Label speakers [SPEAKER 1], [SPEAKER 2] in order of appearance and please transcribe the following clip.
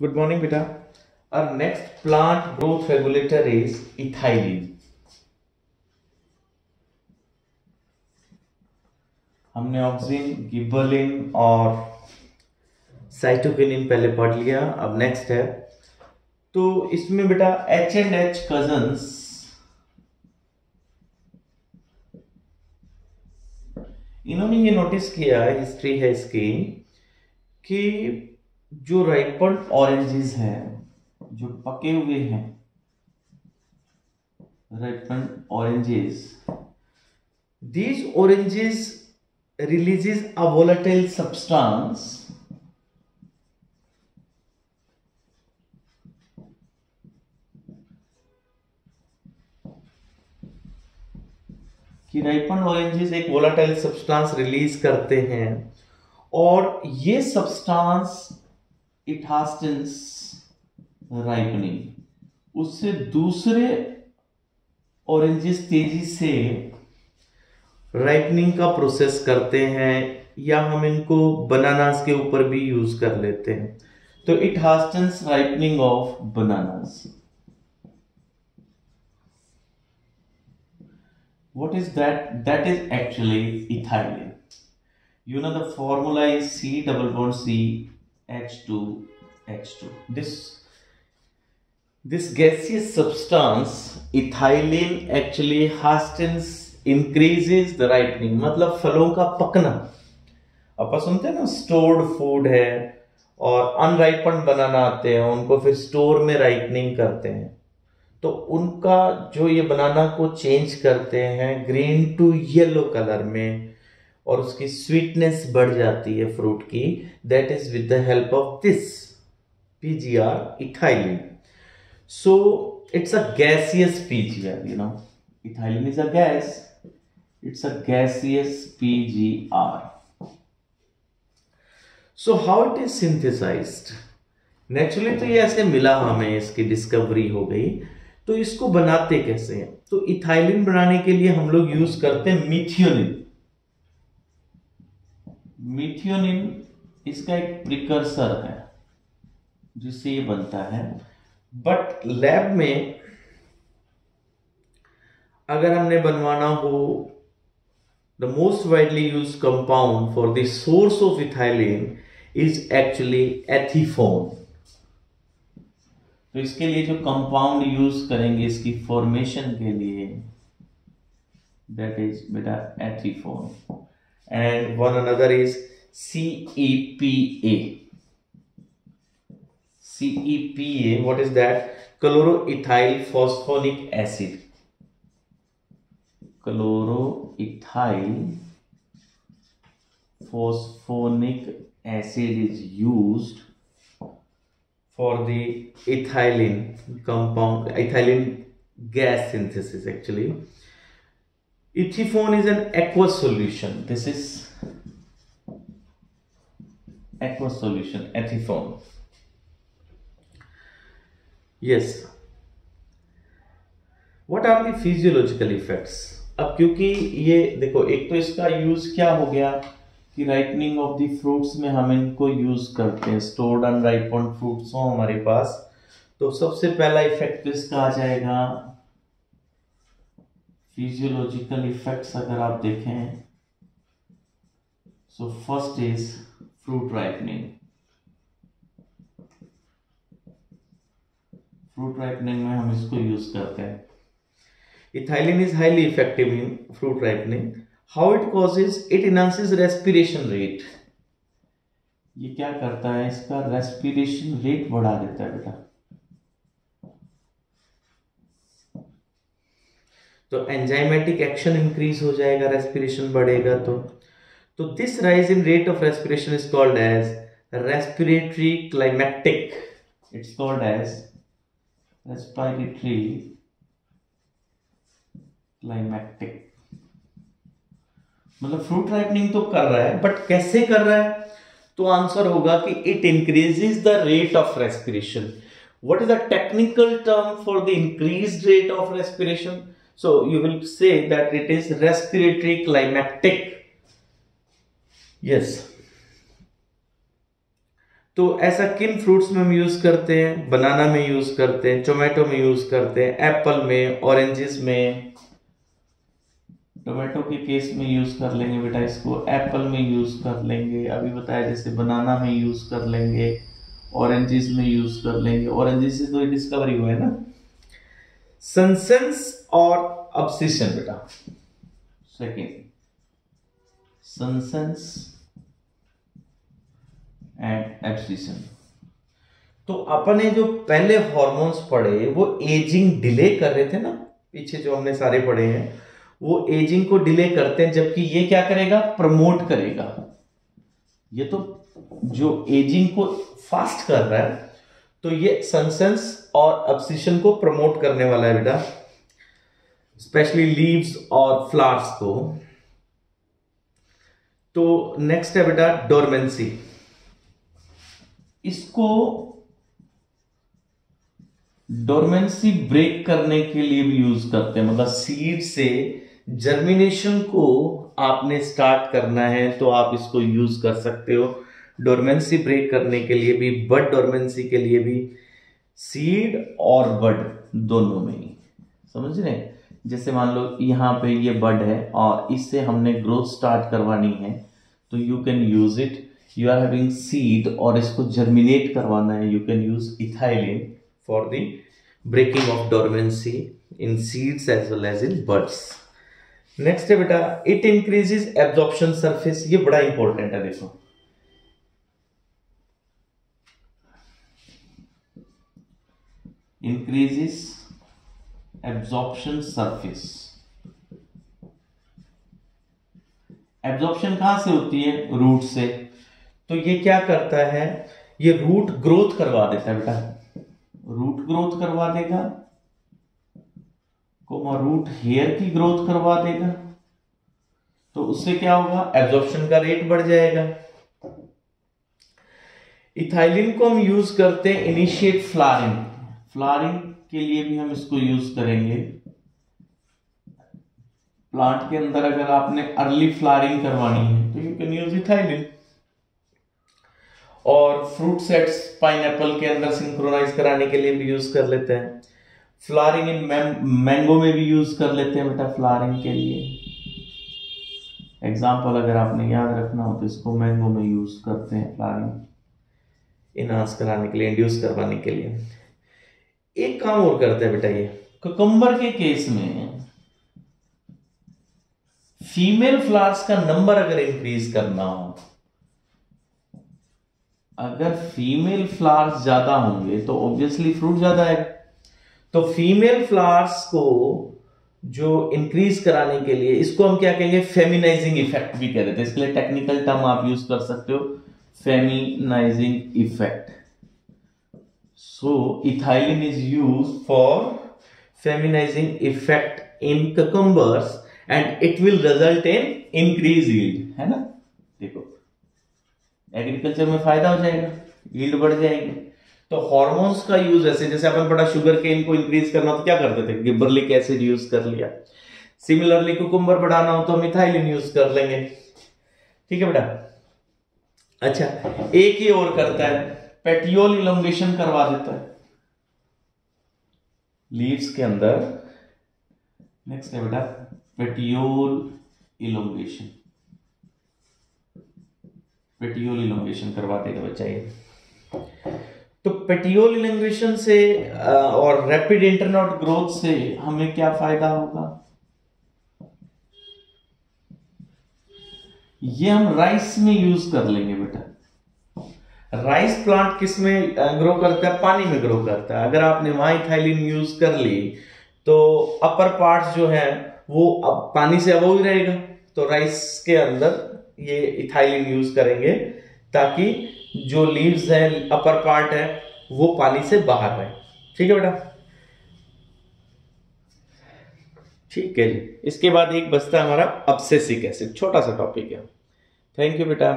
[SPEAKER 1] Good morning, beta. Our next plant growth regulator is ethylene. हमने auxin, gibberellin और cytokinin पहले पढ़ लिया. अब नेक्स्ट है, तो इसमें बेटा H and H कजन्स इन्होंने ये नोटिस किया, हिस्ट्री है इसकी, कि जो राइपन ऑरेंजेस हैं, जो पके हुए हैं ripen oranges, these oranges releases a volatile substance कि राइपन ऑरेंजेस एक वोलाटाइल सब्सटेंस रिलीज करते हैं और ये सब्सटेंस इट हास्टेंस राइपनिंग, उससे दूसरे ऑरेंजेस तेजी से राइपनिंग का प्रोसेस करते हैं, या हम इनको बनानास के ऊपर भी यूज कर लेते हैं. तो it hastens ripening of bananas. What is that? That is actually ethylene. You know the formula is C double bond C H2H2. This gaseous substance ethylene actually hastens increases the ripening. मतलब फलों का पकना. अपन सुनते हैं ना, stored food है और अनराइपन बनाना आते हैं, उनको फिर स्टोर में राइपनिंग करते हैं, तो उनका जो ये बनाना को चेंज करते हैं ग्रीन टू येलो कलर में, और उसकी स्वीटनेस बढ़ जाती है फ्रूट की. That is with the help of this PGR ethylene. So it's a gaseous PGR. You know, ethylene is a gas, it's a gaseous PGR. So how it is synthesised? Naturally तो ये ऐसे मिला, हमें इसकी discovery हो गई. तो इसको बनाते कैसे हैं? तो इथाइलिन बनाने के लिए हम लोग यूज करते हैं मीथियोनिन. मीथियोनिन इसका एक प्रिकर्सर है जिससे ये बनता है. बट लैब में अगर हमने बनवाना हो, the most widely use compound for the source of ethylene is actually ethephon. तो इसके लिए जो कंपाउंड यूज करेंगे इसकी फॉर्मेशन के लिए, दैट इज बेटा ethephon. And one another is CEPA. CEPA, what is that? Chloroethyl phosphonic acid. Chloroethyl phosphonic acid is used for the ethylene compound, ethylene gas synthesis actually. Ethiphone is an aqueous solution. This is aqueous solution, ethiphone. Yes. What are the physiological effects? अब क्योंकि ये देखो, एक तो इसका use क्या हो गया कि राइपनिंग ऑफ द फ्रूट्स में हम इनको यूज करते हैं, स्टोर्ड अनराइपन्ड फ्रूट्स हो हमारे पास. तो सबसे पहला इफेक्ट इसका आ जाएगा फिजियोलॉजिकल इफेक्ट्स. अगर आप देखें, so first is fruit ripening. Fruit ripening में हम इसको यूज करते हैं. Ethylene is highly effective in fruit ripening. How it causes? It enhances respiration rate. ये क्या करता है? इसका रेस्पिरेशन रेट बढ़ा देता है बेटा. तो एंजाइमेटिक एक्शन इंक्रीज हो जाएगा, रेस्पिरेशन बढ़ेगा. तो this rise in rate of respiration is called as respiratory climacteric. It's called as respiratory climacteric. मतलब फ्रूट राइपनिंग तो कर रहा है, बट कैसे कर रहा है? तो आंसर होगा कि it increases the rate of respiration. What is the technical term for the increased rate of respiration? So you will say that it is respiratory climactic. Yes. तो ऐसा किन फ्रूट्स में हम यूज करते हैं? बनाना में यूज करते हैं, टोमेटो में यूज करते हैं, एप्पल में, ऑरेंजेस में। टोमेटो के केस में यूज कर लेंगे बेटा इसको, एप्पल में यूज कर लेंगे, अभी बताया जैसे बनाना में यूज कर लेंगे, ऑरेंजेस में यूज कर लेंगे। ऑरेंजेस से तो डिस्कवरी हुआ है ना। सनसेंस और ऑब्सेशन बेटा, सेकेंड सनसेंस एंड एब्सिशन। तो अपन ने जो पहले हॉर्मोन्स पढ़े वो एजिंग डिले कर रहे थे ना, पीछे जो हमने सारे पढ़े हैं वो एजिंग को डिले करते हैं, जबकि ये क्या करेगा? प्रमोट करेगा। ये तो जो एजिंग को फास्ट कर रहा है, तो ये सनसेंस और ऑब्सेशन को प्रमोट करने वाला है बेटा, स्पेशली लीव्स और फ्लावर्स को। तो नेक्स्ट है बेटा डोरमेंसी। इसको डोरमेंसी ब्रेक करने के लिए भी यूज करते हैं, मतलब सीड से जर्मिनेशन को आपने स्टार्ट करना है तो आप इसको यूज कर सकते हो डोरमेंसी ब्रेक करने के लिए भी, बड डोरमेंसी के लिए भी, सीड और बड दोनों में ही। समझ रहे हैं? जैसे मान लो यहां पे ये बड है और इससे हमने ग्रोथ स्टार्ट करवानी है, तो you can use it. You are having seed और इसको जर्मिनेट करवाना है, you can use ethylene for the breaking of dormancy in seeds as well as in buds. Next है बेटा इट इंक्रीजेस एब्जॉर्प्शन सरफेस। ये बड़ा इंपॉर्टेंट है, देखो इंक्रीजेस एब्जॉर्प्शन सरफेस। एब्जॉर्प्शन कहां से होती है? रूट से। तो ये क्या करता है? ये रूट ग्रोथ करवा देता है बेटा, रूट ग्रोथ करवा देगा, रूट हेयर की ग्रोथ करवा देगा। तो उससे क्या होगा? एब्जॉर्प्शन का रेट बढ़ जाएगा। इथाइलिन को हम यूज करते हैं इनिशिएट फ्लावरिंग। फ्लावरिंग के लिए भी हम इसको यूज करेंगे। प्लांट के अंदर अगर आपने अर्ली फ्लावरिंग करवानी है तो यू कैन यूज इथाइलिन। और फ्रूट सेट्स पाइनएप्पल के अंदर सिंक्रोनाइज कराने के लिए भी यूज कर लेते हैं। फ्लावरिंग इन मैंगो में भी यूज कर लेते हैं बेटा फ्लावरिंग के लिए। एग्जाम्पल अगर आपने याद रखना हो तो इसको मैंगो में यूज करते हैं फ्लावरिंग इनहांस कराने के लिए, इंड्यूस करवाने के लिए। एक काम और करते हैं बेटा, ये कुकुम्बर के केस में फीमेल फ्लावर्स का नंबर अगर इंक्रीज करना हो, अगर फीमेल फ्लावर्स ज्यादा होंगे तो ऑब्वियसली फ्रूट ज्यादा है। तो फीमेल फ्लावर्स को जो इंक्रीज कराने के लिए इसको हम क्या कहेंगे? फेमिनाइजिंग इफेक्ट भी कह देते हैं। इसके लिए टेक्निकल टर्म आप यूज कर सकते हो, feminising effect. So ethylene is use for feminising effect in cucumbers and it will result in increase yield, है ना। देखो एग्रीकल्चर में फायदा हो जाएगा, यील्ड बढ़ जाएगी। तो हॉर्मोन्स का यूज ऐसे, जैसे अपन बड़ा शुगर केन को इंक्रीज करना तो क्या करते थे? गिबरलिक एसिड यूज कर लिया। सिमिलरली कुकुम्बर बढ़ाना हो तो हम इथाइलिन यूज कर लेंगे। ठीक है बेटा। अच्छा, एक ही और करता है, पेटियोल इलोंगेशन करवा देता है लीव्स के अंदर। नेक्स्ट है बेटा पेटियोल इलोंगेशन। पेटियोल इलोंगेशन करवा देगा बच्चा ये। तो पेटियोल इलोंगेशन से और रैपिड इंटरनोड ग्रोथ से हमें क्या फायदा होगा? ये हम राइस में यूज कर लेंगे बेटा। राइस प्लांट किस में ग्रो करता है? पानी में ग्रो करता है। अगर आपने वहां इथाइलिन यूज कर ली तो अपर पार्ट जो है वो अब पानी से अबव ही रहेगा। तो राइस के अंदर ये इथाइलिन यूज करेंगे ताकि जो लीव्स है, अपर पार्ट है, वो पानी से बाहर रहे। ठीक है बेटा। ठीक है जी। इसके बाद एक बचता है हमारा अब्सेसिक एसिड, छोटा सा टॉपिक है। थैंक यू बेटा।